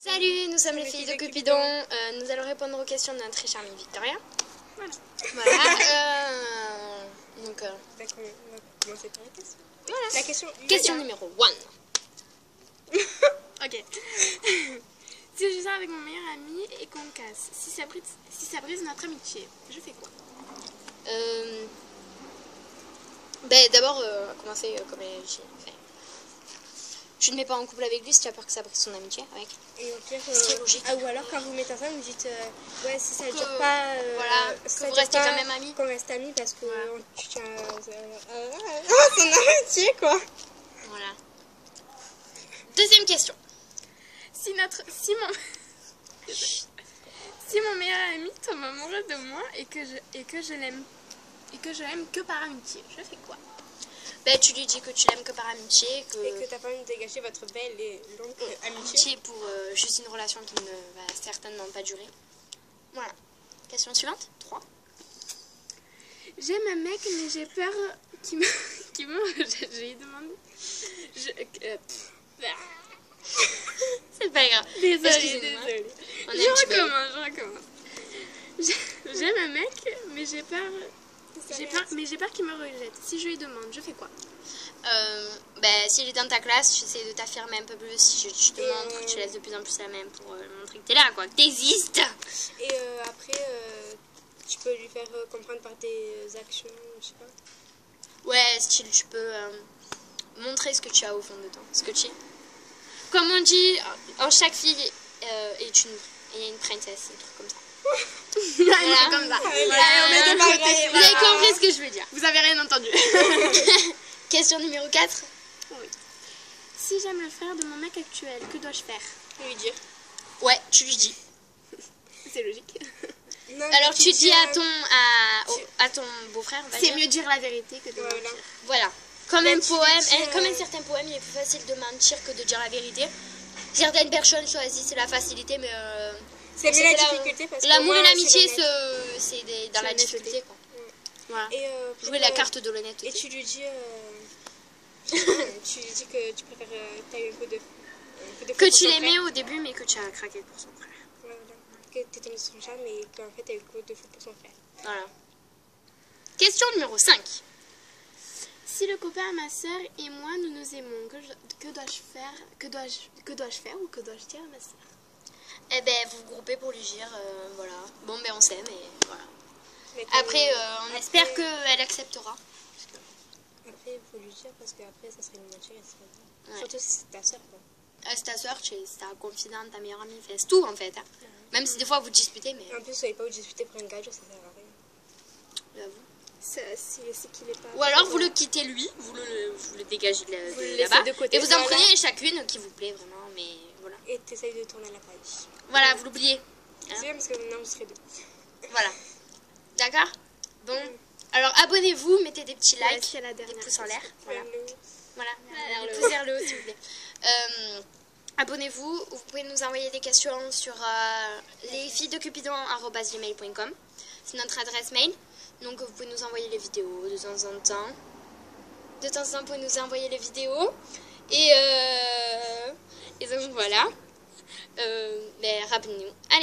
Salut, nous sommes les filles de Cupidon. Nous allons répondre aux questions de notre très charmante Victoria. Voilà. Donc, D'accord, on va commencer par la question. Voilà. La question numéro 1. Ok. Si je sors avec mon meilleur ami et qu'on casse, si ça brise notre amitié, je fais quoi? D'abord, on va commencer comme j'ai fait. Tu ne mets pas en couple avec lui si tu as peur que ça brise son amitié avec. Et au pire, Ce qui est logique. ou alors quand vous mettez ensemble, vous dites ouais, si ça ne dure pas, voilà, si que ça vous dure restez pas, quand même amis. qu'on reste amis parce que Voilà. tu tiens son amitié quoi. Voilà. Deuxième question. Si mon meilleur ami tombe amoureux de moi et que je l'aime que par amitié, je fais quoi? Tu lui dis que tu l'aimes que par amitié, Et que t'as pas envie de dégager votre belle et longue amitié. amitié pour juste une relation qui ne va certainement pas durer. Voilà. Question suivante. 3. J'aime un mec mais j'ai peur qu'il me rejette. Je lui demande. C'est pas grave. Désolée. Excusez-moi. On est Je un petit peu- recommence. J'aime un mec mais j'ai peur qu'il me rejette. Si je lui demande, je fais quoi? S'il est dans ta classe, j'essaie de t'affirmer un peu plus. Si je te montre, tu laisses de plus en plus la main pour montrer que t'es là, quoi, que t'existes. Et après, tu peux lui faire comprendre par tes actions, je sais pas. Ouais, style, tu peux montrer ce que tu as au fond de toi, ce que tu es. Comme on dit, en chaque fille est une princesse, un truc comme ça. Voilà. Comme ça. Voilà. on était pas grave. Vous avez compris ce que je veux dire. Vous avez rien entendu. Question numéro 4. Oui. Si j'aime le frère de mon mec actuel, que dois-je faire? Lui dire. Ouais, tu lui dis. C'est logique. Non, Alors mais tu dis à à- ton beau-frère, on va C'est dire. mieux dire la vérité que de Voilà. mentir. Voilà. Comme un tu poème, lui dis, comme un certain poème, il est plus facile de mentir que de dire la vérité. Certaines personnes choisissent la facilité, mais C'est mieux la difficulté parce que l'amour moi, et l'amitié, c'est le c'est dans C'est la l'honnêteté. difficulté, quoi. Voilà. Et Jouer la carte de l'honnêteté. Et tu lui dis tu lui dis que tu préfères t'as eu un coup de Que pour tu ton l'aimais frère. au début, mais que tu as craqué pour son frère. Voilà. Que t'étais mis sur son charme mais qu'en fait t'as eu le coup de foot pour son frère. Voilà. Question numéro 5. Si le copain à ma soeur et moi nous nous aimons, que dois-je faire? Que dois-je faire ou que dois-je dire à ma soeur? Eh ben, vous vous groupez pour lui dire, voilà. Bon, ben on s'aime et voilà. Mais quand- Après, on espère qu'elle acceptera. Après il faut lui dire parce qu'après ça serait une mentir et ça serait bien. Ouais. Surtout si c'est ta soeur quoi. C'est ta soeur, c'est ta confidente, ta meilleure amie, c'est tout en fait. Hein. Même si des fois vous disputez, mais En plus soyez pas vous disputer pour une gadget ça sert à rien. j'avoue. C'est qu'il est pas. Ou alors vous le quittez lui, vous le dégagez de Vous le de laissez là-bas, de côté. et vous en Voilà. prenez chacune qui vous plaît vraiment, mais voilà. Et t'essayes de tourner à la page. Voilà, vous l'oubliez. C'est bien parce que maintenant vous serez deux. Voilà. D'accord. Bon. Alors abonnez-vous, mettez des petits likes, c'est la des dernière pouces en l'air. Voilà. Voilà. Voilà. Vers Des le pouces vers le haut s'il vous plaît. Abonnez-vous, vous pouvez nous envoyer des questions sur lesfillesdecupidon@gmail.com. C'est notre adresse mail. Donc vous pouvez nous envoyer les vidéos de temps en temps. De temps en temps, vous pouvez nous envoyer les vidéos. Et donc voilà. Mais rappelez-nous. Allez.